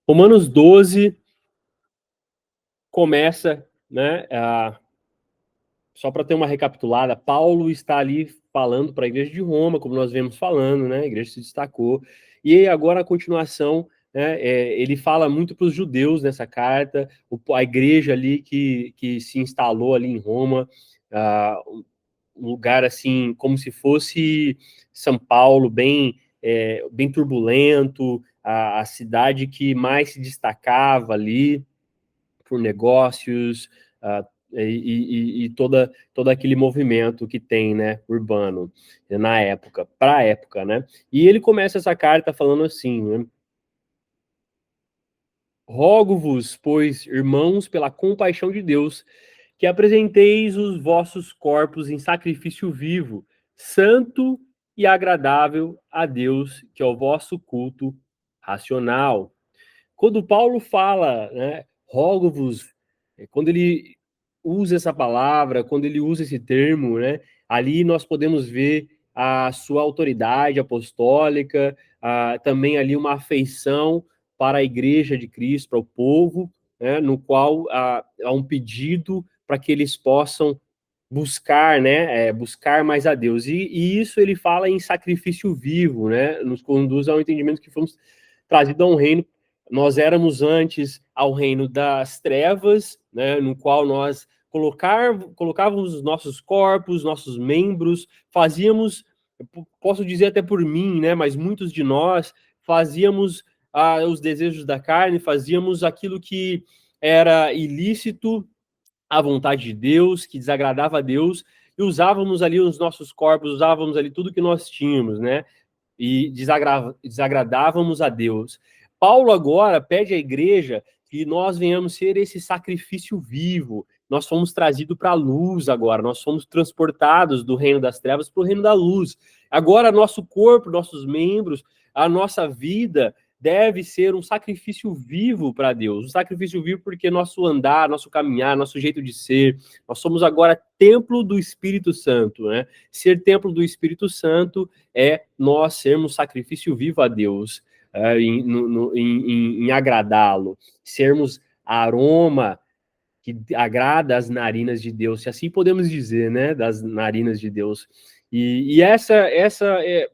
Romanos 12 começa, né, só para ter uma recapitulada, Paulo está ali falando para a igreja de Roma, como nós vemos falando, né, a igreja se destacou, e agora a continuação, né, ele fala muito para os judeus nessa carta, a igreja ali que se instalou ali em Roma, um lugar assim, como se fosse São Paulo, bem turbulento, a cidade que mais se destacava ali, por negócios, e todo aquele movimento que tem, né, urbano, na época, para a época, né? E ele começa essa carta falando assim, né? Rogo-vos, pois, irmãos, pela compaixão de Deus, que apresenteis os vossos corpos em sacrifício vivo, santo e agradável a Deus, que é o vosso culto racional. Quando Paulo fala, né, rogo-vos, quando ele usa essa palavra, quando ele usa esse termo, né, ali nós podemos ver a sua autoridade apostólica, também ali uma afeição para a igreja de Cristo, para o povo, né, no qual há um pedido para que eles possam buscar, né, buscar mais a Deus. E isso ele fala em sacrifício vivo, né, nos conduz ao entendimento que fomos trazidos a um reino. Nós éramos antes ao reino das trevas, né, no qual nós colocávamos os nossos corpos, nossos membros, fazíamos, posso dizer até por mim, né, mas muitos de nós fazíamos os desejos da carne, fazíamos aquilo que era ilícito à vontade de Deus, que desagradava a Deus, e usávamos ali os nossos corpos, usávamos ali tudo que nós tínhamos, né? E desagradávamos a Deus. Paulo agora pede à igreja que nós venhamos ser esse sacrifício vivo. Nós fomos trazidos para a luz agora, nós fomos transportados do reino das trevas para o reino da luz. Agora, nosso corpo, nossos membros, a nossa vida deve ser um sacrifício vivo para Deus. Um sacrifício vivo porque nosso andar, nosso caminhar, nosso jeito de ser, nós somos agora templo do Espírito Santo, né? Ser templo do Espírito Santo é nós sermos sacrifício vivo a Deus, em agradá-lo, sermos aroma que agrada as narinas de Deus, se assim podemos dizer, né, das narinas de Deus. E essa é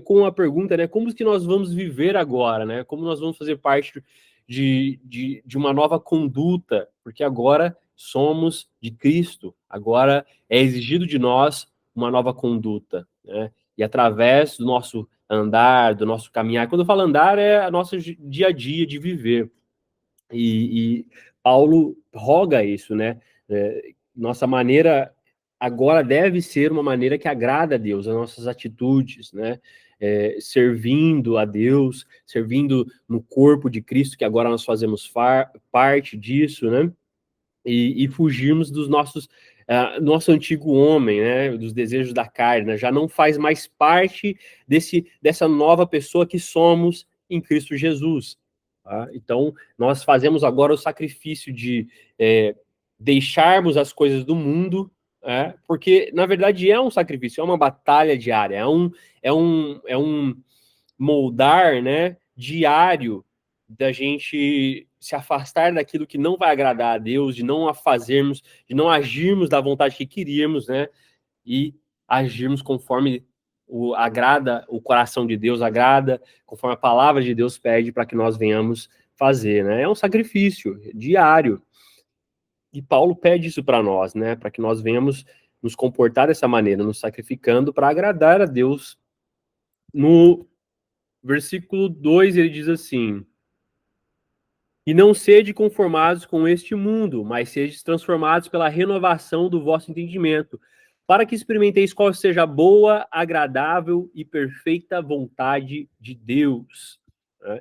com a pergunta, né, como que nós vamos viver agora, né, como nós vamos fazer parte de uma nova conduta, porque agora somos de Cristo, agora é exigido de nós uma nova conduta, né, e através do nosso andar, do nosso caminhar, quando eu falo andar, é o nosso dia a dia de viver, e Paulo roga isso, né, nossa maneira agora deve ser uma maneira que agrada a Deus, as nossas atitudes, né? Servindo a Deus, servindo no corpo de Cristo, que agora nós fazemos parte disso, né? E fugirmos dos nosso antigo homem, né? Dos desejos da carne, né? Já não faz mais parte dessa nova pessoa que somos em Cristo Jesus. Tá? Então, nós fazemos agora o sacrifício de deixarmos as coisas do mundo, porque, na verdade, é um sacrifício, é uma batalha diária, é um moldar, né, diário da gente se afastar daquilo que não vai agradar a Deus, de não a fazermos, de não agirmos da vontade que queríamos, né, e agirmos conforme agrada o coração de Deus, agrada conforme a palavra de Deus pede para que nós venhamos fazer, né? É um sacrifício diário. E Paulo pede isso para nós, né? Para que nós venhamos nos comportar dessa maneira, nos sacrificando para agradar a Deus. No versículo 2 ele diz assim: e não sede conformados com este mundo, mas sede transformados pela renovação do vosso entendimento, para que experimenteis qual seja a boa, agradável e perfeita vontade de Deus.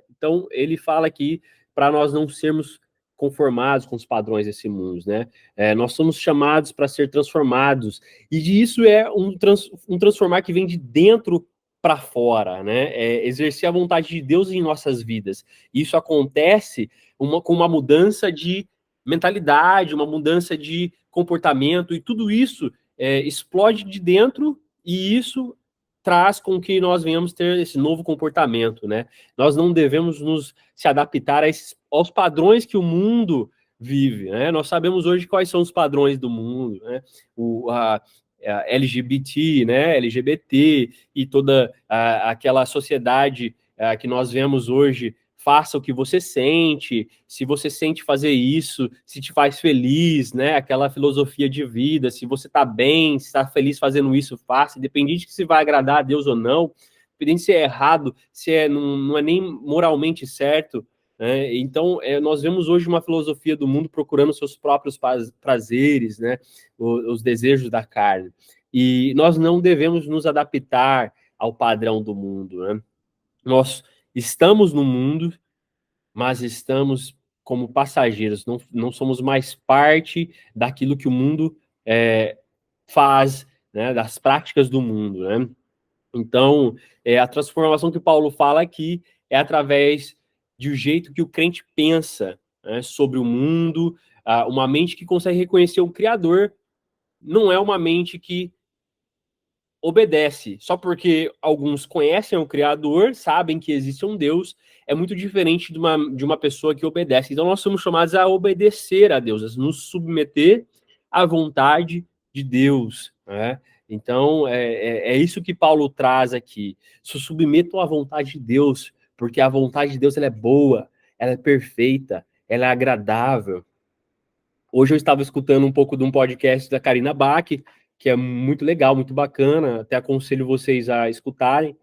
Então, ele fala aqui para nós não sermos conformados com os padrões desse mundo, né? Nós somos chamados para ser transformados, e isso é um transformar que vem de dentro para fora, né? Exercer a vontade de Deus em nossas vidas. Isso acontece com uma mudança de mentalidade, uma mudança de comportamento, e tudo isso explode de dentro, e isso traz com que nós venhamos ter esse novo comportamento, né? Nós não devemos se adaptar aos padrões que o mundo vive, né? Nós sabemos hoje quais são os padrões do mundo, né? A LGBT, né? LGBT e toda aquela sociedade que nós vemos hoje. Faça o que você sente, se você sente fazer isso, se te faz feliz, né? Aquela filosofia de vida, se você tá bem, se tá feliz fazendo isso, faça, independente de se vai agradar a Deus ou não, independente se é errado, se não é nem moralmente certo, né? Então, nós vemos hoje uma filosofia do mundo procurando seus próprios prazeres, né? Os desejos da carne. E nós não devemos nos adaptar ao padrão do mundo, né? Nós estamos no mundo, mas estamos como passageiros, não somos mais parte daquilo que o mundo faz, né, das práticas do mundo, né? Então, a transformação que Paulo fala aqui é através do jeito que o crente pensa, né, sobre o mundo, uma mente que consegue reconhecer o Criador, não é uma mente que obedece, só porque alguns conhecem o Criador, sabem que existe um Deus, é muito diferente de uma pessoa que obedece. Então nós somos chamados a obedecer a Deus, a nos submeter à vontade de Deus, né? Então é isso que Paulo traz aqui. Se submetam à vontade de Deus, porque a vontade de Deus ela é boa, ela é perfeita, ela é agradável. Hoje eu estava escutando um pouco de um podcast da Karina Bach, que é muito legal, muito bacana. Até aconselho vocês a escutarem,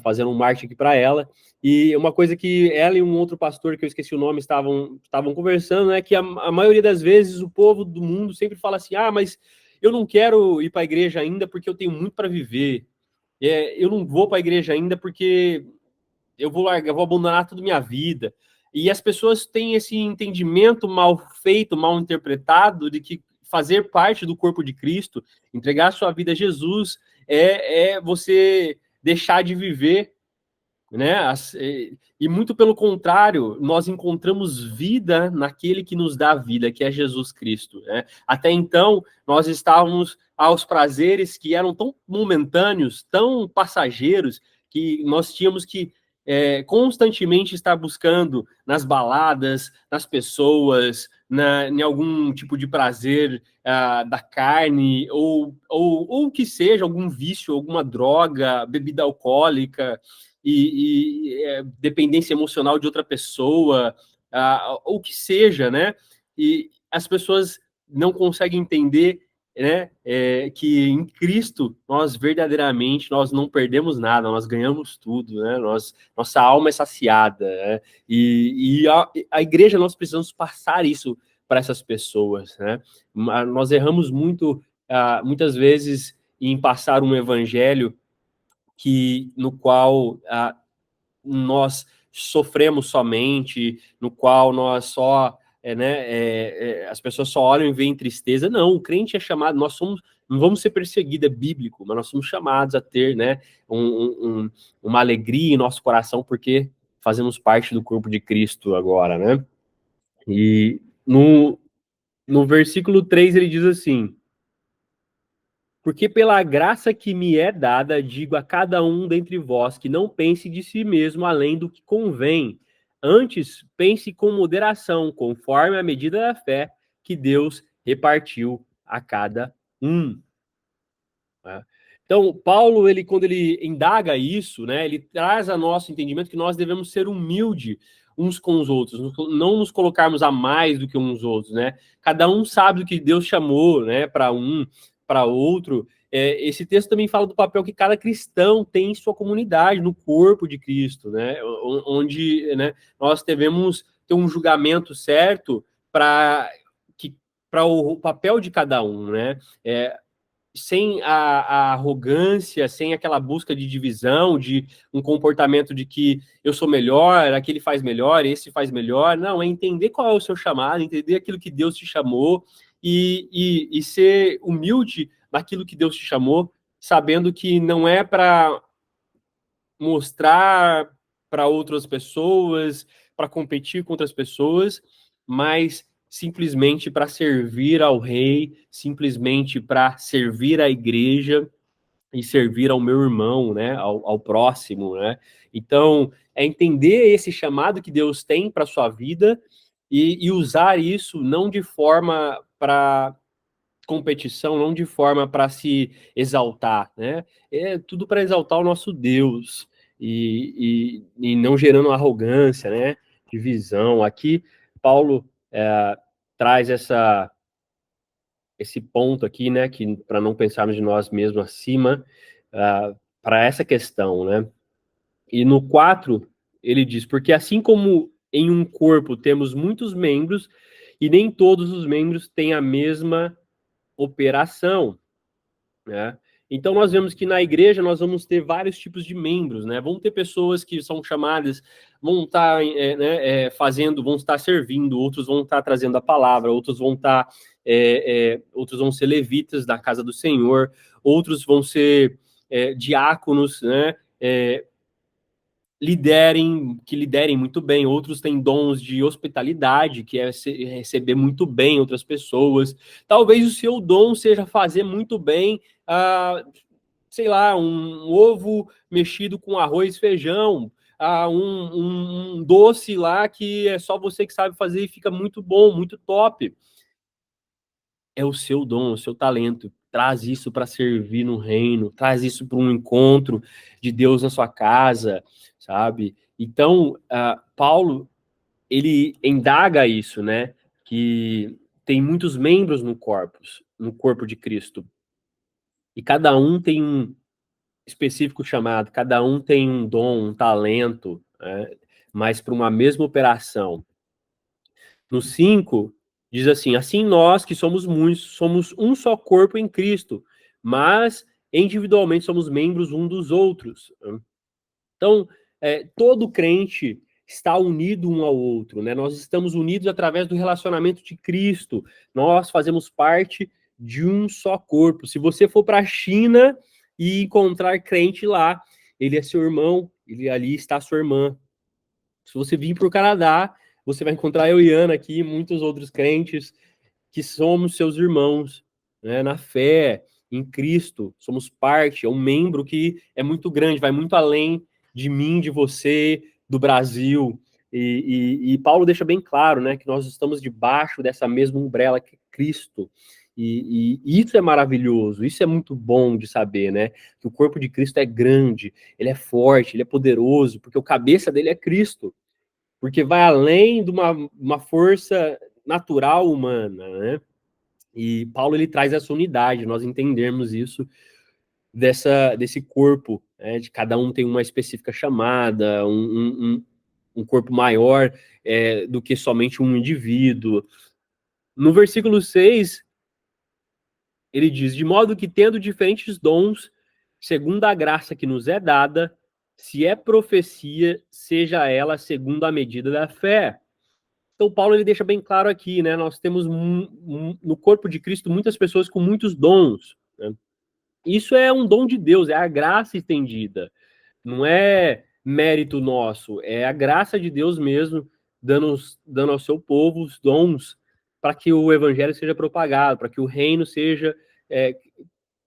fazendo um marketing aqui para ela. E uma coisa que ela e um outro pastor, que eu esqueci o nome, estavam conversando, é que a maioria das vezes o povo do mundo sempre fala assim: ah, mas eu não quero ir para a igreja ainda porque eu tenho muito para viver. Eu não vou para a igreja ainda porque eu vou largar, eu vou abandonar toda a minha vida. E as pessoas têm esse entendimento mal feito, mal interpretado, de que fazer parte do corpo de Cristo, entregar sua vida a Jesus, é você deixar de viver, né? E muito pelo contrário, nós encontramos vida naquele que nos dá vida, que é Jesus Cristo, né? Até então, nós estávamos aos prazeres que eram tão momentâneos, tão passageiros, que nós tínhamos que constantemente estar buscando nas baladas, nas pessoas, em algum tipo de prazer da carne, ou que seja algum vício, alguma droga, bebida alcoólica, dependência emocional de outra pessoa, ou o que seja, né? E as pessoas não conseguem entender, né, que em Cristo nós verdadeiramente nós não perdemos nada, nós ganhamos tudo, né? Nossa alma é saciada, né? E a igreja nós precisamos passar isso para essas pessoas, né? Nós erramos muito, muitas vezes, em passar um evangelho no qual nós sofremos somente, no qual nós só, as pessoas só olham e veem tristeza. Não, o crente é chamado, não vamos ser perseguidos, é bíblico, mas nós somos chamados a ter, né, uma alegria em nosso coração, porque fazemos parte do corpo de Cristo agora, né? E no versículo 3 ele diz assim: porque pela graça que me é dada, digo a cada um dentre vós que não pense de si mesmo além do que convém. Antes, pense com moderação, conforme a medida da fé que Deus repartiu a cada um. Né? Então, Paulo, quando ele indaga isso, né, ele traz a nosso entendimento que nós devemos ser humildes uns com os outros, não nos colocarmos a mais do que uns outros, né? Cada um sabe do que Deus chamou, né, para um, para outro. Esse texto também fala do papel que cada cristão tem em sua comunidade, no corpo de Cristo, né? Onde, né, nós devemos ter um julgamento certo para o papel de cada um, né? Sem a arrogância, sem aquela busca de divisão, de um comportamento de que eu sou melhor, aquele faz melhor, esse faz melhor. Não, é entender qual é o seu chamado, entender aquilo que Deus te chamou e ser humilde naquilo que Deus te chamou, sabendo que não é para mostrar para outras pessoas, para competir com outras pessoas, mas simplesmente para servir ao rei, simplesmente para servir a igreja, e servir ao meu irmão, né, ao próximo, né? Então, é entender esse chamado que Deus tem para sua vida e usar isso não de forma para competição, não de forma para se exaltar, né? É tudo para exaltar o nosso Deus e não gerando arrogância, né? Divisão. Aqui, Paulo traz esse ponto aqui, né? Que para não pensarmos de nós mesmos acima, para essa questão, né? E no 4 ele diz: porque assim como em um corpo temos muitos membros e nem todos os membros têm a mesma operação, né? Então nós vemos que na igreja nós vamos ter vários tipos de membros, né? Vão ter pessoas que são chamadas, vão estar fazendo, vão estar servindo, outros vão estar trazendo a palavra, outros vão estar, outros vão ser levitas da casa do Senhor, outros vão ser diáconos, né? Que liderem muito bem, outros têm dons de hospitalidade, que é receber muito bem outras pessoas. Talvez o seu dom seja fazer muito bem, sei lá, um ovo mexido com arroz e feijão, um doce lá que é só você que sabe fazer e fica muito bom, muito top. É o seu dom, o seu talento. Traz isso para servir no reino, traz isso para um encontro de Deus na sua casa, sabe? Então, Paulo, ele indaga isso, né? Que tem muitos membros no corpo de Cristo. E cada um tem um específico chamado, cada um tem um dom, um talento, né? Mas para uma mesma operação. No 5, diz assim: assim nós que somos muitos, somos um só corpo em Cristo, mas individualmente somos membros um dos outros. Então, todo crente está unido um ao outro, né? Nós estamos unidos através do relacionamento de Cristo. Nós fazemos parte de um só corpo. Se você for para a China e encontrar crente lá, ele é seu irmão, ele ali está sua irmã. Se você vir para o Canadá, você vai encontrar eu e Ana aqui, muitos outros crentes que somos seus irmãos, né, na fé, em Cristo, somos parte, é um membro que é muito grande, vai muito além de mim, de você, do Brasil. E Paulo deixa bem claro, né, que nós estamos debaixo dessa mesma umbrella que Cristo. E isso é maravilhoso, isso é muito bom de saber, né? Que o corpo de Cristo é grande, ele é forte, ele é poderoso, porque o cabeça dele é Cristo, porque vai além de uma força natural humana, né? E Paulo ele traz essa unidade, nós entendermos isso desse corpo, né? De cada um tem uma específica chamada, um corpo maior do que somente um indivíduo. No versículo 6, ele diz: de modo que tendo diferentes dons, segundo a graça que nos é dada, se é profecia, seja ela segundo a medida da fé. Então, Paulo ele deixa bem claro aqui, né? Nós temos no corpo de Cristo muitas pessoas com muitos dons, né? Isso é um dom de Deus, é a graça estendida. Não é mérito nosso, é a graça de Deus mesmo dando ao seu povo os dons para que o evangelho seja propagado, para que o reino seja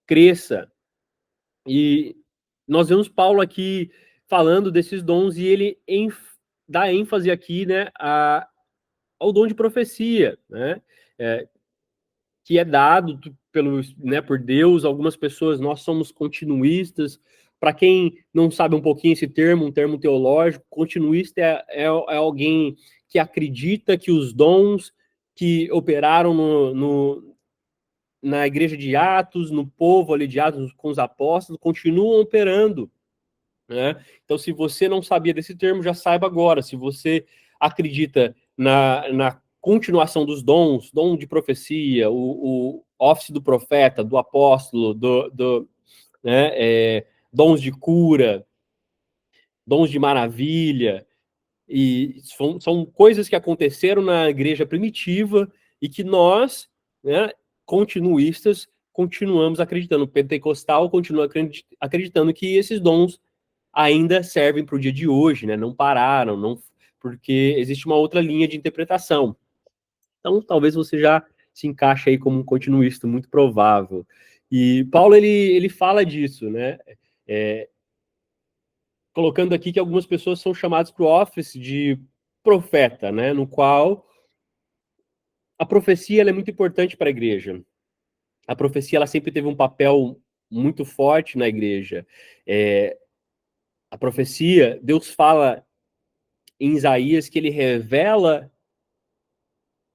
cresça. E nós vemos Paulo aqui falando desses dons e ele dá ênfase aqui, né, ao dom de profecia, né, que é dado por Deus. Algumas pessoas, nós somos continuistas. Para quem não sabe um pouquinho esse termo, um termo teológico, continuista é alguém que acredita que os dons que operaram na igreja de Atos, no povo ali de Atos, com os apóstolos, continuam operando, né? Então, se você não sabia desse termo, já saiba agora. Se você acredita na continuação dos dons, dom de profecia, o ofício do profeta, do apóstolo, dons de cura, dons de maravilha, e são coisas que aconteceram na igreja primitiva e que nós, né, continuistas, continuamos acreditando. O pentecostal continua acreditando que esses dons ainda servem para o dia de hoje, né? Não pararam, não, porque existe uma outra linha de interpretação. Então, talvez você já se encaixe aí como um continuista, muito provável. E Paulo, ele fala disso, né? É, colocando aqui que algumas pessoas são chamadas para o office de profeta, né? No qual a profecia ela é muito importante para a igreja. A profecia ela sempre teve um papel muito forte na igreja. A profecia, Deus fala em Isaías que ele revela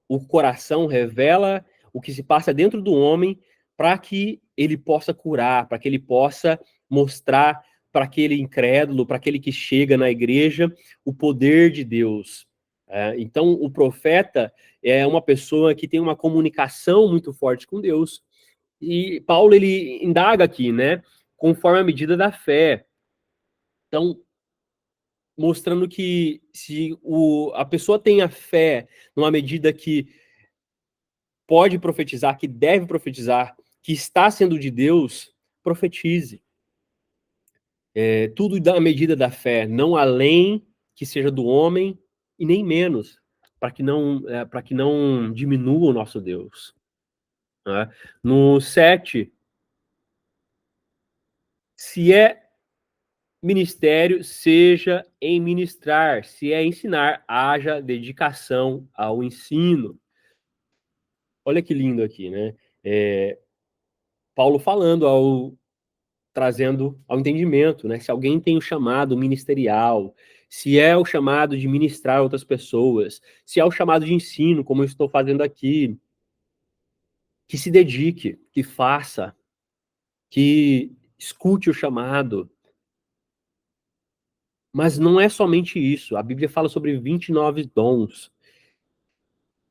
o coração, revela o que se passa dentro do homem para que ele possa curar, para que ele possa mostrar para aquele incrédulo, para aquele que chega na igreja, o poder de Deus. Então, o profeta é uma pessoa que tem uma comunicação muito forte com Deus. E Paulo, ele indaga aqui, né? Conforme a medida da fé. Então, mostrando que se a pessoa tem a fé numa medida que pode profetizar, que deve profetizar, que está sendo de Deus, profetize. Tudo da medida da fé, não além que seja do homem e nem menos, para que não diminua o nosso Deus. Né? No 7, se é ministério, seja em ministrar, se é ensinar, haja dedicação ao ensino. Olha que lindo aqui, né? Paulo falando trazendo ao entendimento, né? Se alguém tem o chamado ministerial, se é o chamado de ministrar outras pessoas, se é o chamado de ensino, como eu estou fazendo aqui, que se dedique, que faça, que escute o chamado. Mas não é somente isso. A Bíblia fala sobre 29 dons.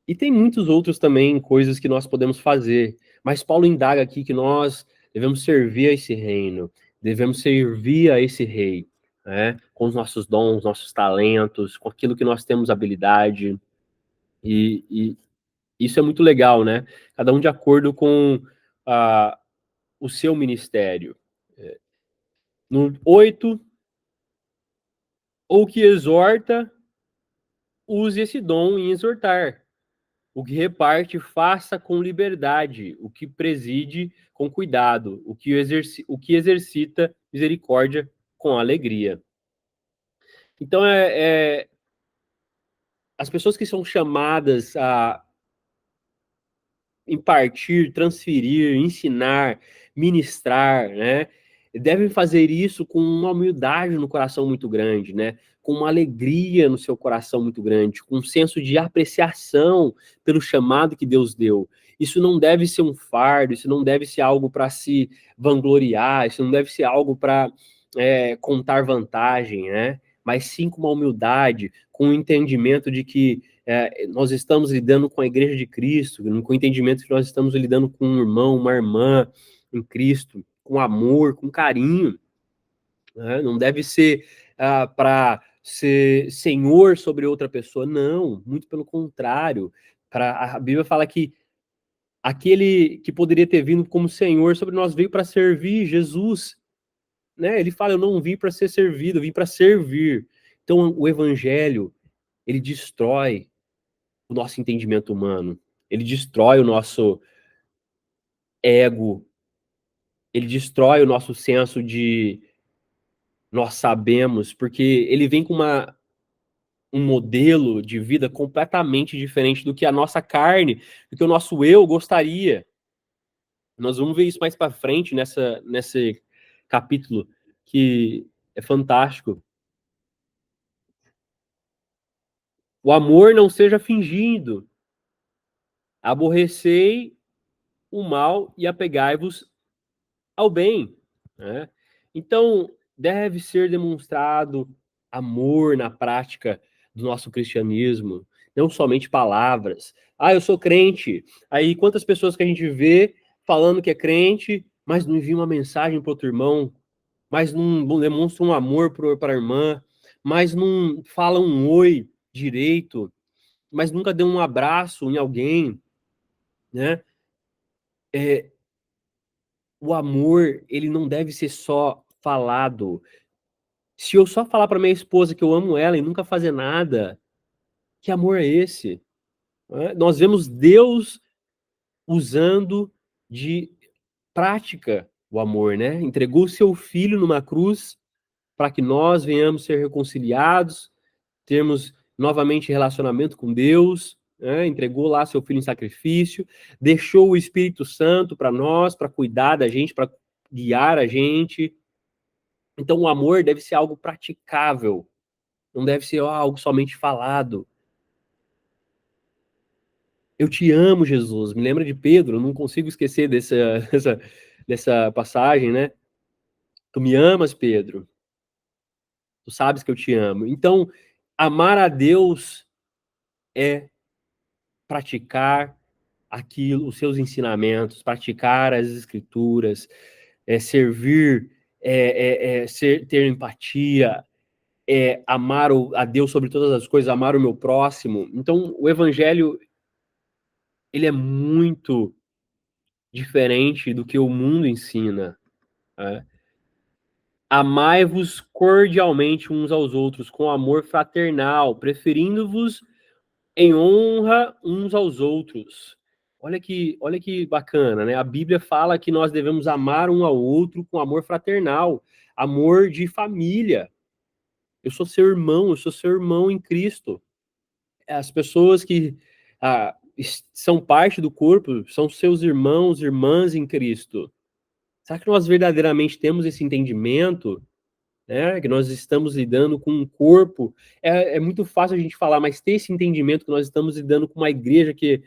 E tem muitos outros também, coisas que nós podemos fazer. Mas Paulo indaga aqui que nós devemos servir a esse reino, devemos servir a esse rei, né? Com os nossos dons, nossos talentos, com aquilo que nós temos habilidade. E isso é muito legal, né? Cada um de acordo com o seu ministério. No 8, ou que exorta, use esse dom em exortar. O que reparte, faça com liberdade. O que preside, com cuidado. O que exercita, misericórdia, com alegria. Então, as pessoas que são chamadas a impartir, transferir, ensinar, ministrar, né? Devem fazer isso com uma humildade no coração muito grande, né? Com uma alegria no seu coração muito grande, com um senso de apreciação pelo chamado que Deus deu. Isso não deve ser um fardo, isso não deve ser algo para se vangloriar, isso não deve ser algo para contar vantagem, né? Mas sim com uma humildade, com o um entendimento de que nós estamos lidando com a igreja de Cristo, com o entendimento que nós estamos lidando com um irmão, uma irmã em Cristo, com amor, com carinho. Né? Não deve ser para ser senhor sobre outra pessoa, não, muito pelo contrário. A Bíblia fala que aquele que poderia ter vindo como senhor sobre nós veio para servir, Jesus. Né? Ele fala, eu não vim para ser servido, eu vim para servir. Então, o evangelho, ele destrói o nosso entendimento humano, ele destrói o nosso ego, ele destrói o nosso senso de nós sabemos, porque ele vem com um modelo de vida completamente diferente do que a nossa carne, do que o nosso eu gostaria. Nós vamos ver isso mais para frente nesse capítulo, que é fantástico. O amor não seja fingido. Aborrecei o mal e apegai-vos ao bem. Né? Então, deve ser demonstrado amor na prática do nosso cristianismo, não somente palavras. Ah, eu sou crente. Aí, quantas pessoas que a gente vê falando que é crente, mas não envia uma mensagem para outro irmão, mas não demonstra um amor para a irmã, mas não fala um oi direito, mas nunca deu um abraço em alguém, né? O amor, ele não deve ser só falado. Se eu só falar para minha esposa que eu amo ela e nunca fazer nada, que amor é esse? Nós vemos Deus usando prática o amor, né? Entregou seu filho numa cruz para que nós venhamos ser reconciliados, termos novamente relacionamento com Deus, né? Entregou lá seu filho em sacrifício, deixou o Espírito Santo para nós, para cuidar da gente, para guiar a gente. Então, o amor deve ser algo praticável, não deve ser algo somente falado. Eu te amo, Jesus. Me lembra de Pedro, eu não consigo esquecer dessa passagem, né? Tu me amas, Pedro. Tu sabes que eu te amo. Então, amar a Deus é praticar aquilo, os seus ensinamentos, praticar as escrituras, servir, ter empatia, amar a Deus sobre todas as coisas, amar o meu próximo. Então, o evangelho, ele é muito diferente do que o mundo ensina, né? Amai-vos cordialmente uns aos outros, com amor fraternal, preferindo-vos em honra uns aos outros. Olha que bacana, né? A Bíblia fala que nós devemos amar um ao outro com amor fraternal, amor de família. Eu sou seu irmão em Cristo. As pessoas que ah, são parte do corpo são seus irmãos, irmãs em Cristo. Será que nós verdadeiramente temos esse entendimento, né? Que nós estamos lidando com um corpo? É muito fácil a gente falar, mas ter esse entendimento que nós estamos lidando com uma igreja que...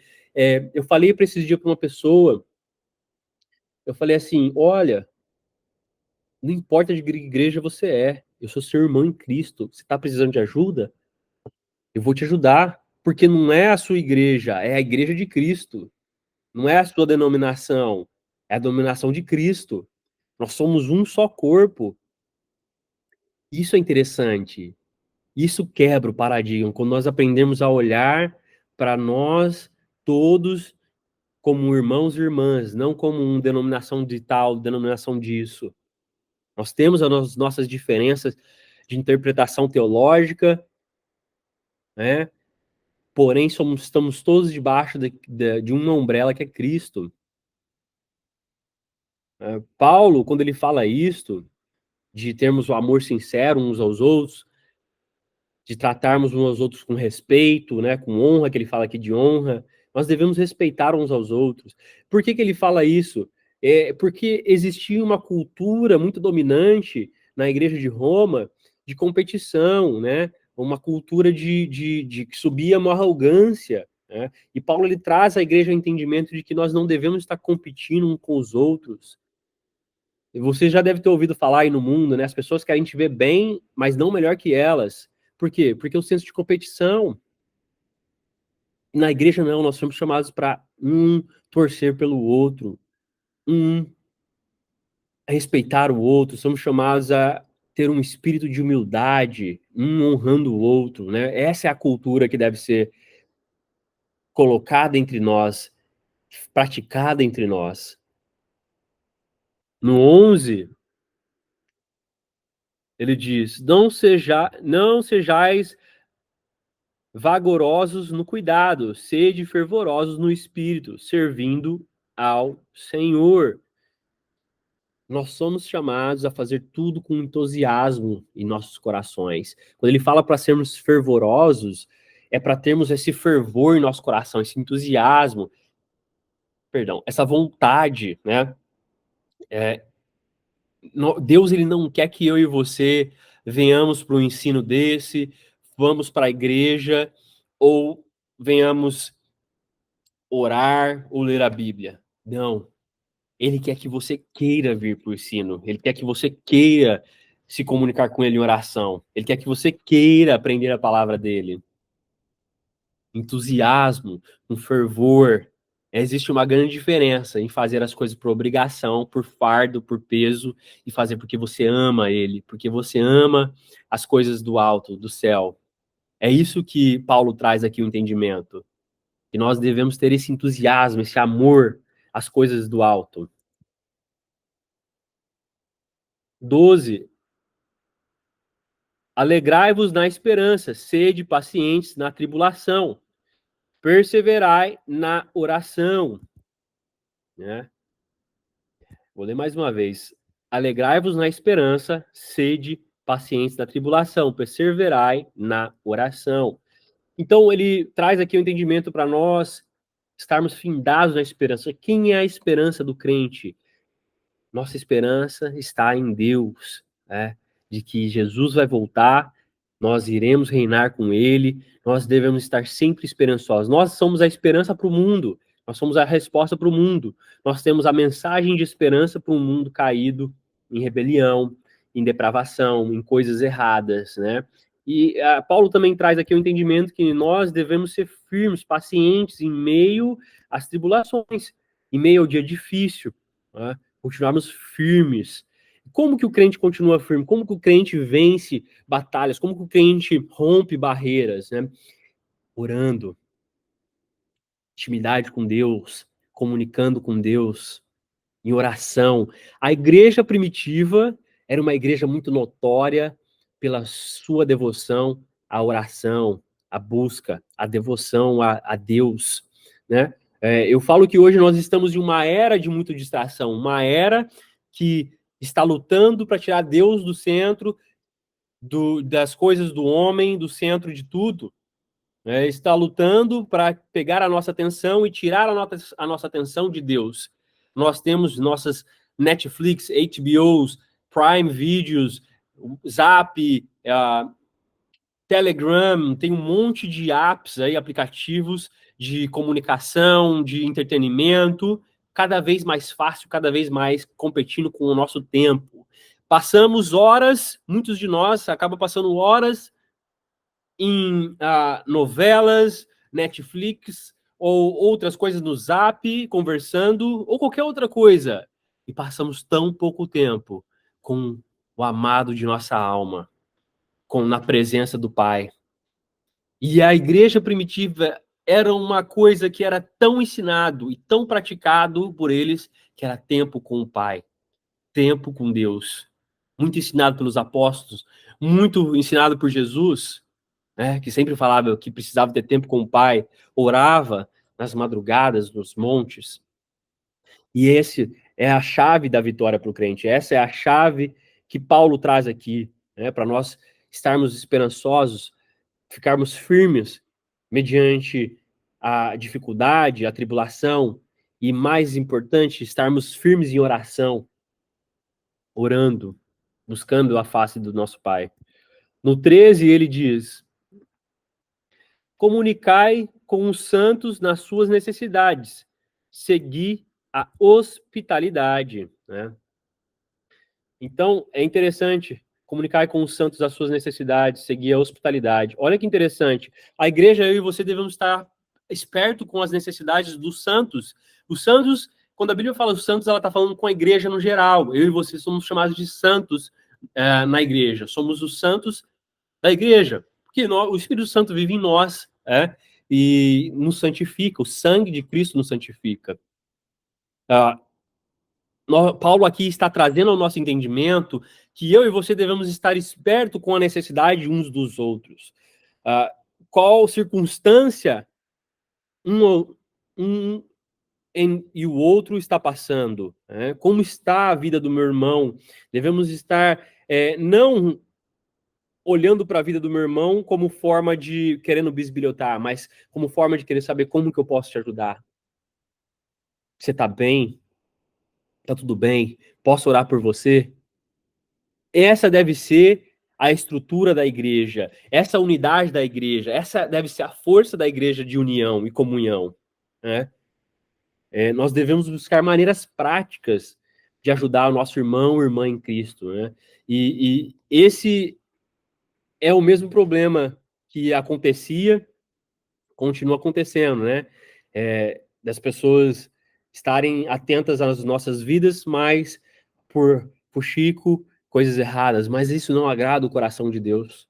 eu falei para esses dias para uma pessoa, eu falei assim, olha, não importa de igreja você eu sou seu irmão em Cristo, você está precisando de ajuda? Eu vou te ajudar, porque não é a sua igreja, é a igreja de Cristo. Não é a sua denominação, é a denominação de Cristo. Nós somos um só corpo. Isso é interessante. Isso quebra o paradigma, quando nós aprendemos a olhar para nós todos como irmãos e irmãs, não como uma denominação de tal, denominação disso. Nós temos as nossas diferenças de interpretação teológica, né? Porém, estamos todos debaixo de uma umbrella que é Cristo. Paulo, quando ele fala isto, de termos o amor sincero uns aos outros, de tratarmos uns aos outros com respeito, né, com honra, que ele fala aqui de honra, nós devemos respeitar uns aos outros. Por que ele fala isso? Porque existia uma cultura muito dominante na igreja de Roma de competição, né, uma cultura de que subia uma arrogância, né? E Paulo ele traz à igreja o entendimento de que nós não devemos estar competindo uns com os outros. E você já deve ter ouvido falar aí no mundo, né? As pessoas querem te ver bem, mas não melhor que elas. Por quê? Porque o senso de competição. Na igreja, não, nós somos chamados para torcer pelo outro, um respeitar o outro, somos chamados a ter um espírito de humildade, um honrando o outro, né? Essa é a cultura que deve ser colocada entre nós, praticada entre nós. No 11, ele diz: não sejais vagarosos no cuidado, sede fervorosos no espírito, servindo ao Senhor. Nós somos chamados a fazer tudo com entusiasmo em nossos corações. Quando ele fala para sermos fervorosos, é para termos esse fervor em nosso coração, esse entusiasmo, perdão, essa vontade, né? Deus ele não quer que eu e você venhamos para um ensino desse, vamos para a igreja ou venhamos orar ou ler a Bíblia. Não. Ele quer que você queira vir para o ensino. Ele quer que você queira se comunicar com ele em oração. Ele quer que você queira aprender a palavra dele. Entusiasmo, um fervor. Existe uma grande diferença em fazer as coisas por obrigação, por fardo, por peso, e fazer porque você ama ele, porque você ama as coisas do alto, do céu. É isso que Paulo traz aqui o entendimento. Que nós devemos ter esse entusiasmo, esse amor às coisas do alto. 12. Alegrai-vos na esperança, sede pacientes na tribulação, perseverai na oração, né? Vou ler mais uma vez. Alegrai-vos na esperança, sede pacientes na tribulação, perseverai na oração. Então, ele traz aqui o entendimento para nós estarmos findados na esperança. Quem é a esperança do crente? Nossa esperança está em Deus, né? De que Jesus vai voltar, nós iremos reinar com Ele, nós devemos estar sempre esperançosos. Nós somos a esperança para o mundo, nós somos a resposta para o mundo. Nós temos a mensagem de esperança para um mundo caído em rebelião, em depravação, em coisas erradas, né? E Paulo também traz aqui o entendimento que nós devemos ser firmes, pacientes em meio às tribulações, em meio ao dia difícil, né? Continuarmos firmes. Como que o crente continua firme? Como que o crente vence batalhas? Como que o crente rompe barreiras, né? Orando, intimidade com Deus, comunicando com Deus, em oração. A igreja primitiva era uma igreja muito notória pela sua devoção à oração, à busca, à devoção a Deus, né? Eu falo que hoje nós estamos em uma era de muita distração, uma era que está lutando para tirar Deus do centro das coisas do homem, do centro de tudo. Está lutando para pegar a nossa atenção e tirar a nossa atenção de Deus. Nós temos nossas Netflix, HBOs, Prime Videos, Zap, Telegram, tem um monte de apps aí, aplicativos de comunicação, de entretenimento, cada vez mais fácil, cada vez mais competindo com o nosso tempo. Passamos horas, muitos de nós acabam passando horas em novelas, Netflix, ou outras coisas no Zap, conversando, ou qualquer outra coisa. E passamos tão pouco tempo com o amado de nossa alma, na presença do Pai. E a igreja primitiva era uma coisa que era tão ensinado e tão praticado por eles, que era tempo com o Pai, tempo com Deus. Muito ensinado pelos apóstolos, muito ensinado por Jesus, né, que sempre falava que precisava ter tempo com o Pai, orava nas madrugadas, nos montes. E esse é a chave da vitória para o crente. Essa é a chave que Paulo traz aqui, né, para nós estarmos esperançosos, ficarmos firmes mediante a dificuldade, a tribulação, e mais importante, estarmos firmes em oração, orando, buscando a face do nosso Pai. No 13, ele diz: comunicai com os santos nas suas necessidades, segui a hospitalidade, né? Então, é interessante comunicar com os santos as suas necessidades, seguir a hospitalidade. Olha que interessante. A igreja, eu e você, devemos estar esperto com as necessidades dos santos. Os santos, quando a Bíblia fala os santos, ela está falando com a igreja no geral. Eu e você somos chamados de santos na igreja. Somos os santos da igreja. Porque o Espírito Santo vive em nós, e nos santifica. O sangue de Cristo nos santifica. Paulo aqui está trazendo ao nosso entendimento que eu e você devemos estar esperto com a necessidade uns dos outros. Qual circunstância um e o outro está passando? Como está a vida do meu irmão? Devemos estar não olhando para a vida do meu irmão como forma de querendo bisbilhotar, mas como forma de querer saber como que eu posso te ajudar. Você está bem? Está tudo bem? Posso orar por você? Essa deve ser a estrutura da igreja, essa unidade da igreja, essa deve ser a força da igreja de união e comunhão, né? Nós devemos buscar maneiras práticas de ajudar o nosso irmão ou irmã em Cristo, né? E esse é o mesmo problema que acontecia, continua acontecendo, né? Das pessoas estarem atentas às nossas vidas, mas por Chico, coisas erradas, mas isso não agrada o coração de Deus.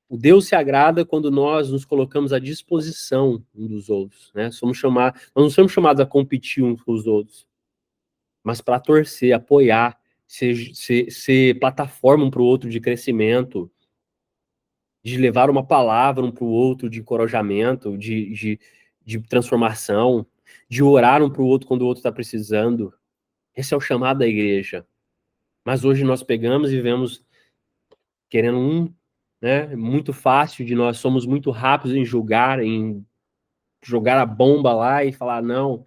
O Deus se agrada quando nós nos colocamos à disposição uns dos outros, né? Nós não somos chamados a competir uns com os outros, mas para torcer, apoiar, ser plataforma um para o outro de crescimento, de levar uma palavra um para o outro de encorajamento, de transformação, de orar um para o outro quando o outro está precisando. Esse é o chamado da igreja. Mas hoje nós pegamos e vivemos querendo né? Muito fácil de nós, somos muito rápidos em julgar, em jogar a bomba lá e falar, não,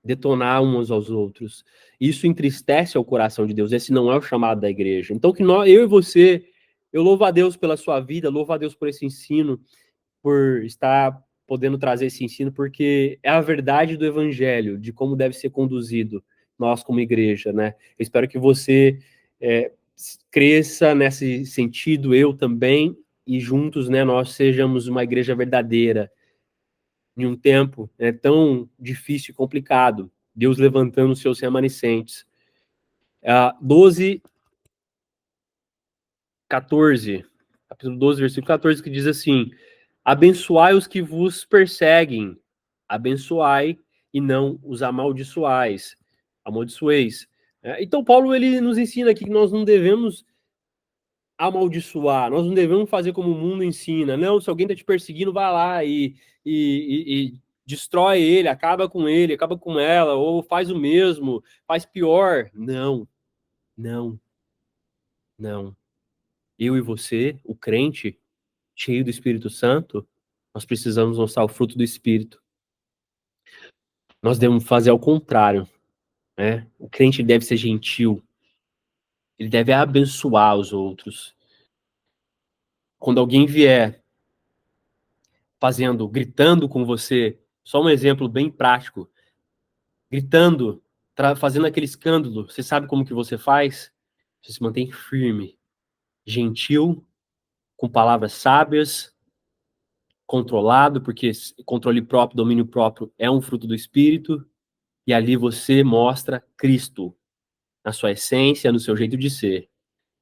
detonar uns aos outros. Isso entristece ao coração de Deus. Esse não é o chamado da igreja. Então, que nós, eu e você, eu louvo a Deus pela sua vida, louvo a Deus por esse ensino, por estar podendo trazer esse ensino, porque é a verdade do evangelho, de como deve ser conduzido nós como igreja, né? Eu espero que você cresça nesse sentido, eu também, e juntos, né, nós sejamos uma igreja verdadeira, em um tempo tão difícil e complicado, Deus levantando os seus remanescentes. 12, 14, capítulo 12, versículo 14, que diz assim: abençoai os que vos perseguem, abençoai e não os amaldiçoeis. Então, Paulo ele nos ensina aqui que nós não devemos amaldiçoar, nós não devemos fazer como o mundo ensina. Não, se alguém está te perseguindo, vai lá e destrói ele, acaba com ele, acaba com ela, ou faz o mesmo, faz pior. Não, não, não. Eu e você, o crente, cheio do Espírito Santo, nós precisamos mostrar o fruto do Espírito. Nós devemos fazer ao contrário, né? O crente deve ser gentil, ele deve abençoar os outros. Quando alguém vier gritando com você, só um exemplo bem prático, gritando, fazendo aquele escândalo, você sabe como que você faz? Você se mantém firme, gentil, com palavras sábias, controlado, porque controle próprio, domínio próprio é um fruto do Espírito, e ali você mostra Cristo na sua essência, no seu jeito de ser.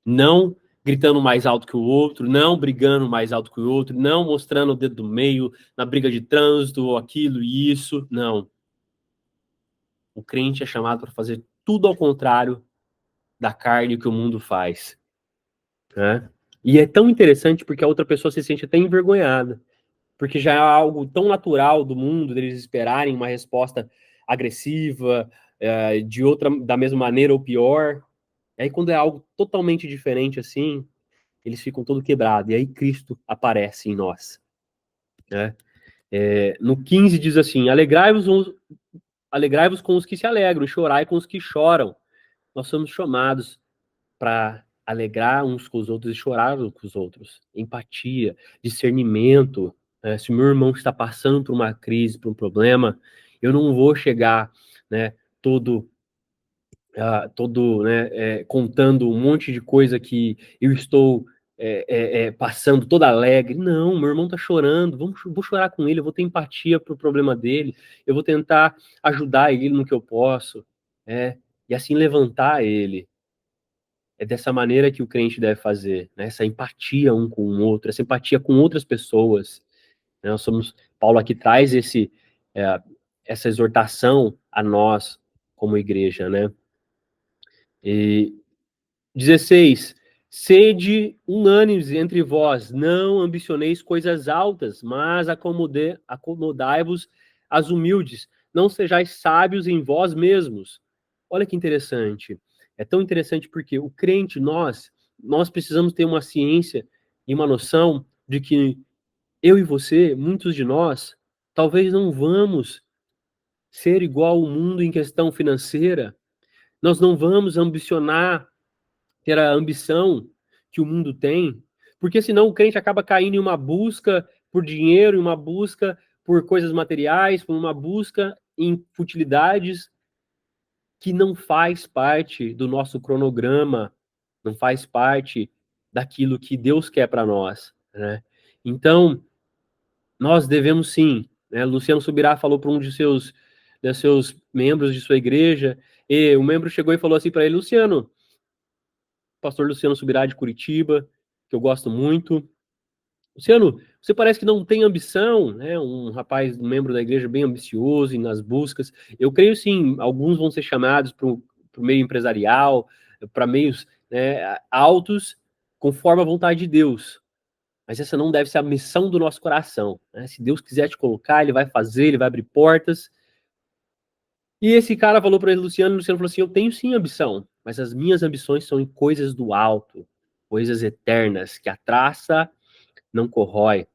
Não gritando mais alto que o outro, não brigando mais alto que o outro, não mostrando o dedo do meio na briga de trânsito, ou aquilo e isso, não. O crente é chamado para fazer tudo ao contrário da carne que o mundo faz. Né? E é tão interessante porque a outra pessoa se sente até envergonhada, porque já é algo tão natural do mundo, deles esperarem uma resposta agressiva, de outra, da mesma maneira ou pior. E aí quando é algo totalmente diferente assim, eles ficam todo quebrados, e aí Cristo aparece em nós. Né? No 15 diz assim, alegrai-vos com os que se alegram, e chorai com os que choram. Nós somos chamados para alegrar uns com os outros e chorar uns com os outros. Empatia, discernimento. Né? Se o meu irmão está passando por uma crise, por um problema, eu não vou chegar, né, todo né, contando um monte de coisa que eu estou passando toda alegre. Não, meu irmão está chorando, vou chorar com ele, eu vou ter empatia para o problema dele, eu vou tentar ajudar ele no que eu posso, e assim levantar ele. É dessa maneira que o crente deve fazer, né? Essa empatia um com o outro, essa empatia com outras pessoas. Né? Paulo aqui traz essa exortação a nós como igreja, né? E 16, sede unânimes entre vós, não ambicioneis coisas altas, mas acomodai-vos às humildes, não sejais sábios em vós mesmos. Olha que interessante. É tão interessante porque o crente, nós precisamos ter uma ciência e uma noção de que eu e você, muitos de nós, talvez não vamos ser igual ao mundo em questão financeira, nós não vamos ambicionar ter a ambição que o mundo tem, porque senão o crente acaba caindo em uma busca por dinheiro, em uma busca por coisas materiais, por uma busca em futilidades que não faz parte do nosso cronograma, não faz parte daquilo que Deus quer para nós, né? Então, nós devemos sim, né? Luciano Subirá falou para um dos seus membros de sua igreja, e o membro chegou e falou assim para ele: Luciano, pastor Luciano Subirá de Curitiba, que eu gosto muito. Luciano, você parece que não tem ambição, né? Um rapaz, um membro da igreja bem ambicioso e nas buscas. Eu creio sim, alguns vão ser chamados para o meio empresarial, para meios, né, altos, conforme a vontade de Deus. Mas essa não deve ser a missão do nosso coração. Né? Se Deus quiser te colocar, Ele vai fazer, Ele vai abrir portas. E esse cara falou para ele, Luciano, e o Luciano falou assim: eu tenho sim ambição, mas as minhas ambições são em coisas do alto, coisas eternas, que a traça não corrói.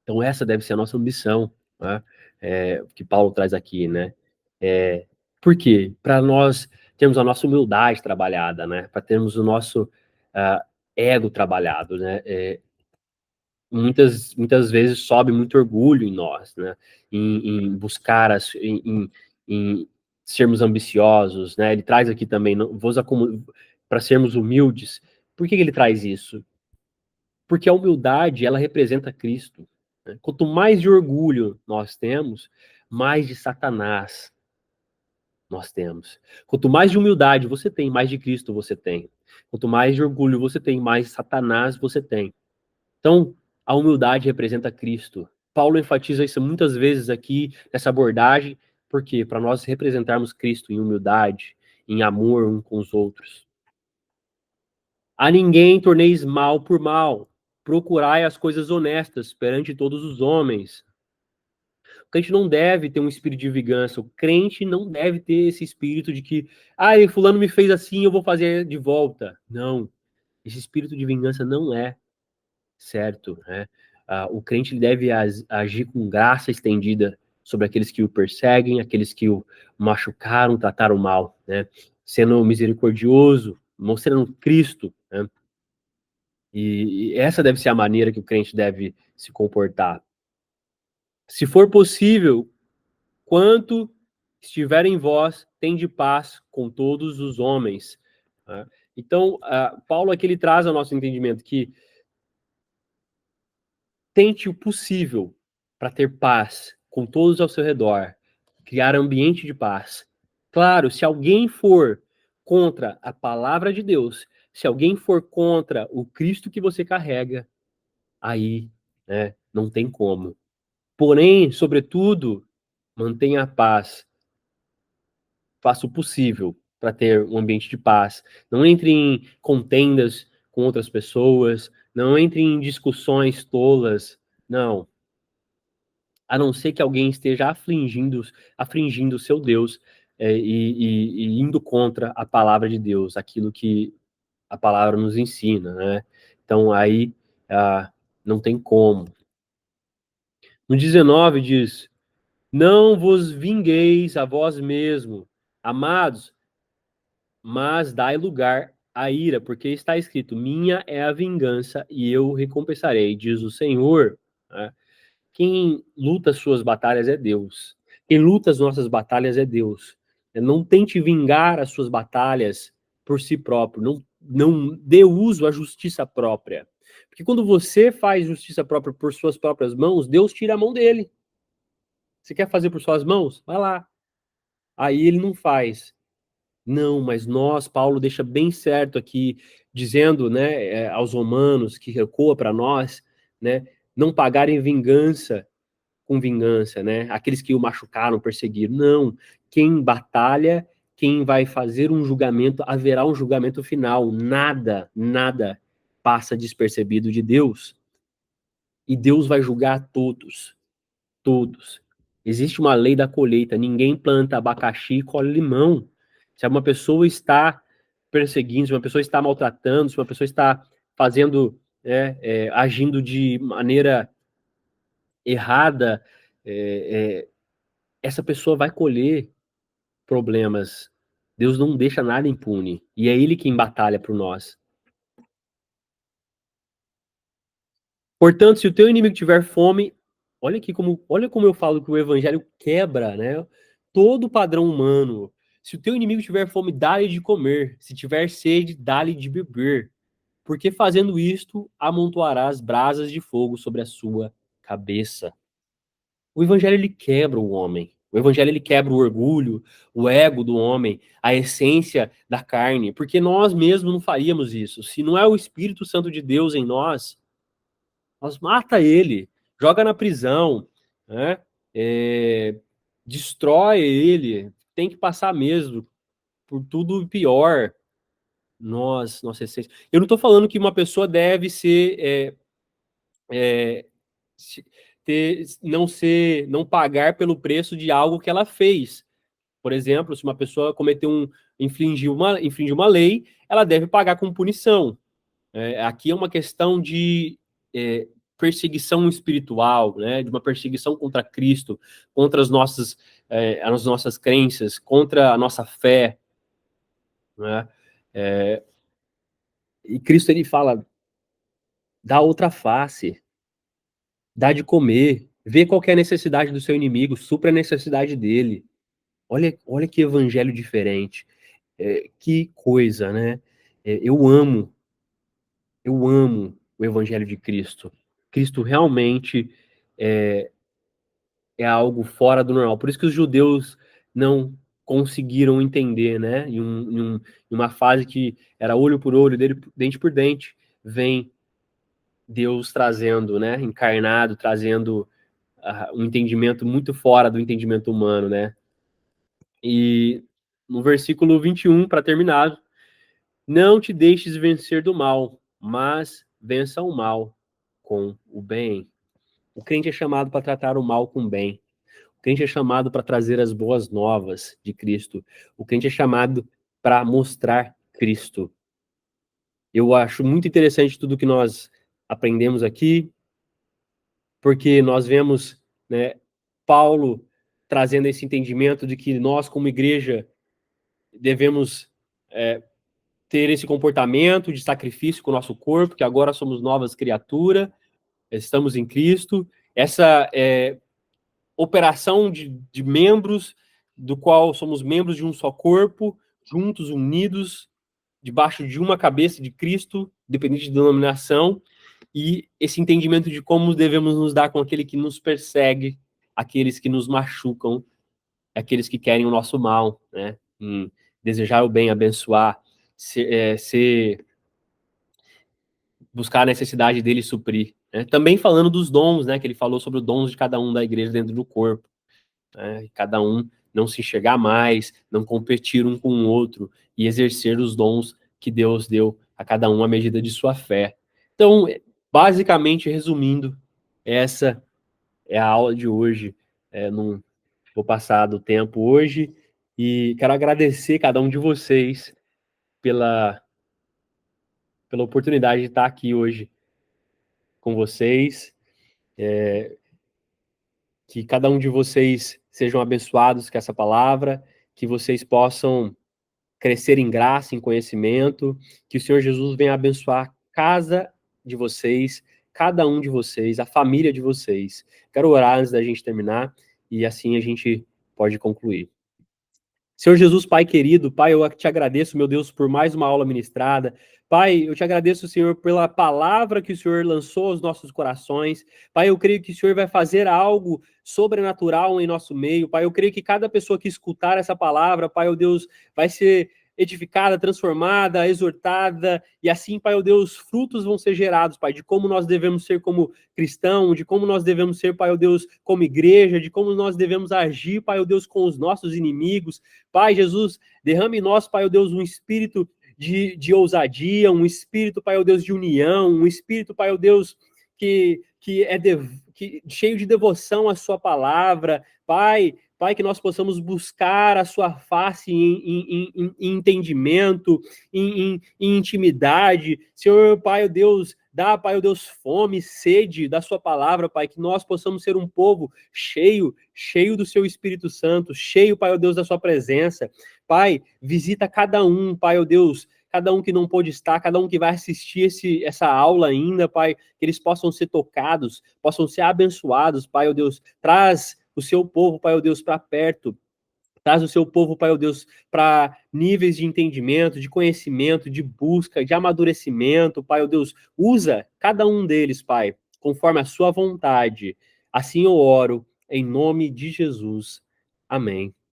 Então, essa deve ser a nossa ambição, né? Que Paulo traz aqui, né? É, por quê? Para nós termos a nossa humildade trabalhada, né? Para termos o nosso ego trabalhado, né? Muitas vezes sobe muito orgulho em nós, né? Em buscar, em sermos ambiciosos, né? Ele traz aqui também, para sermos humildes. Por que ele traz isso? Porque a humildade, ela representa Cristo, né? Quanto mais de orgulho nós temos, mais de Satanás nós temos. Quanto mais de humildade você tem, mais de Cristo você tem. Quanto mais de orgulho você tem, mais Satanás você tem. Então, a humildade representa Cristo. Paulo enfatiza isso muitas vezes aqui nessa abordagem, porque para nós representarmos Cristo em humildade, em amor um com os outros. A ninguém torneis mal por mal. Procurai as coisas honestas perante todos os homens. O crente não deve ter um espírito de vingança. O crente não deve ter esse espírito de que, fulano me fez assim, eu vou fazer de volta. Não. Esse espírito de vingança não é certo, né? O crente deve agir com graça estendida sobre aqueles que o perseguem, aqueles que o machucaram, trataram mal, né? Sendo misericordioso, mostrando Cristo, né? E essa deve ser a maneira que o crente deve se comportar. Se for possível, quanto estiver em vós, tende paz com todos os homens. Né? Então, Paulo aqui ele traz ao nosso entendimento que tente o possível para ter paz com todos ao seu redor, criar ambiente de paz. Claro, se alguém for contra a palavra de Deus, se alguém for contra o Cristo que você carrega, aí, né, não tem como. Porém, sobretudo, mantenha a paz, faça o possível para ter um ambiente de paz. Não entre em contendas com outras pessoas, não entre em discussões tolas, não, a não ser que alguém esteja afligindo o seu Deus, e indo contra a palavra de Deus, aquilo que a palavra nos ensina, né? Então aí não tem como. No 19 diz: não vos vingueis a vós mesmo, amados, mas dai lugar à ira, porque está escrito: minha é a vingança e eu recompensarei, diz o Senhor, né? Quem luta as suas batalhas é Deus. Quem luta as nossas batalhas é Deus. Não tente vingar as suas batalhas por si próprio. Não dê uso à justiça própria. Porque quando você faz justiça própria por suas próprias mãos, Deus tira a mão dele. Você quer fazer por suas mãos? Vai lá. Aí ele não faz. Não, mas nós, Paulo deixa bem certo aqui, dizendo, né, aos romanos, que recua para nós, né, não pagarem vingança com vingança, né? Aqueles que o machucaram, perseguiram. Não. Quem batalha, quem vai fazer um julgamento, haverá um julgamento final. Nada passa despercebido de Deus. E Deus vai julgar todos. Todos. Existe uma lei da colheita. Ninguém planta abacaxi e colhe limão. Se uma pessoa está perseguindo, se uma pessoa está maltratando, se uma pessoa está fazendo, agindo de maneira errada, é, essa pessoa vai colher problemas. Deus não deixa nada impune. E é Ele quem batalha por nós. Portanto, se o teu inimigo tiver fome, olha como eu falo que o evangelho quebra, né? Todo o padrão humano. Se o teu inimigo tiver fome, dá-lhe de comer. Se tiver sede, dá-lhe de beber. Porque fazendo isto, amontoarás brasas de fogo sobre a sua cabeça. O evangelho ele quebra o homem. O evangelho ele quebra o orgulho, o ego do homem, a essência da carne, porque nós mesmos não faríamos isso. Se não é o Espírito Santo de Deus em nós mata ele, joga na prisão, né? É, destrói ele, tem que passar mesmo por tudo pior. Nossa essência. Eu não estou falando que uma pessoa deve é, não pagar pelo preço de algo que ela fez. Por exemplo, se uma pessoa infringiu uma lei, ela deve pagar com punição. Aqui é uma questão de perseguição espiritual, né, de uma perseguição contra Cristo, contra as nossas crenças, contra a nossa fé, né? E Cristo, ele fala, dá outra face, dá de comer, vê qual que é a necessidade do seu inimigo, supra a necessidade dele. Olha que evangelho diferente. Que coisa, né? Eu amo o evangelho de Cristo. Cristo realmente é, é algo fora do normal. Por isso que os judeus não conseguiram entender, né? Em uma fase que era olho por olho, dente por dente, vem Deus trazendo, né? Encarnado, trazendo um entendimento muito fora do entendimento humano, né? E no versículo 21, para terminar, não te deixes vencer do mal, mas vença o mal com o bem. O crente é chamado para tratar o mal com o bem. O crente é chamado para trazer as boas novas de Cristo. O crente é chamado para mostrar Cristo. Eu acho muito interessante tudo que nós aprendemos aqui, porque nós vemos, né, Paulo trazendo esse entendimento de que nós, como igreja, devemos ter esse comportamento de sacrifício com o nosso corpo, que agora somos novas criaturas, estamos em Cristo. Essa operação de membros, do qual somos membros de um só corpo, juntos, unidos, debaixo de uma cabeça de Cristo, independente de denominação, e esse entendimento de como devemos nos dar com aquele que nos persegue, aqueles que nos machucam, aqueles que querem o nosso mal, né? Em desejar o bem, abençoar, buscar a necessidade dele suprir. Né? Também falando dos dons, né? Que ele falou sobre os dons de cada um da igreja dentro do corpo. Né? Cada um não se enxergar mais, não competir um com o outro e exercer os dons que Deus deu a cada um à medida de sua fé. Então, basicamente, resumindo, essa é a aula de hoje. Não vou passar do tempo hoje e quero agradecer cada um de vocês pela, pela oportunidade de estar aqui hoje com vocês. Que cada um de vocês sejam abençoados com essa palavra, que vocês possam crescer em graça, em conhecimento, que o Senhor Jesus venha abençoar a casa de vocês, cada um de vocês, a família de vocês. Quero orar antes da gente terminar e assim a gente pode concluir. Senhor Jesus, Pai querido, Pai, eu te agradeço, meu Deus, por mais uma aula ministrada. Pai, eu te agradeço, Senhor, pela palavra que o Senhor lançou aos nossos corações. Pai, eu creio que o Senhor vai fazer algo sobrenatural em nosso meio. Pai, eu creio que cada pessoa que escutar essa palavra, Pai, oh Deus, vai ser edificada, transformada, exortada, e assim, Pai, oh Deus, frutos vão ser gerados, Pai, de como nós devemos ser como cristão, de como nós devemos ser, Pai, oh Deus, como igreja, de como nós devemos agir, Pai, oh Deus, com os nossos inimigos. Pai, Jesus, derrame em nós, Pai, oh Deus, um espírito de ousadia, um espírito, Pai, oh Deus, de união, um espírito, Pai, oh Deus, cheio de devoção à sua palavra. Pai, que nós possamos buscar a sua face em entendimento, em intimidade. Senhor, Pai, oh Deus, dá, Pai, oh Deus, fome, sede da sua palavra, Pai, que nós possamos ser um povo cheio do seu Espírito Santo, cheio, Pai, oh Deus, da sua presença. Pai, visita cada um, Pai, oh Deus, cada um que não pôde estar, cada um que vai assistir essa aula ainda, Pai, que eles possam ser tocados, possam ser abençoados, Pai, oh Deus, traz o seu povo, Pai, oh Deus, para perto, traz o seu povo, Pai, oh Deus, para níveis de entendimento, de conhecimento, de busca, de amadurecimento, Pai, oh Deus, usa cada um deles, Pai, conforme a sua vontade. Assim eu oro, em nome de Jesus. Amém.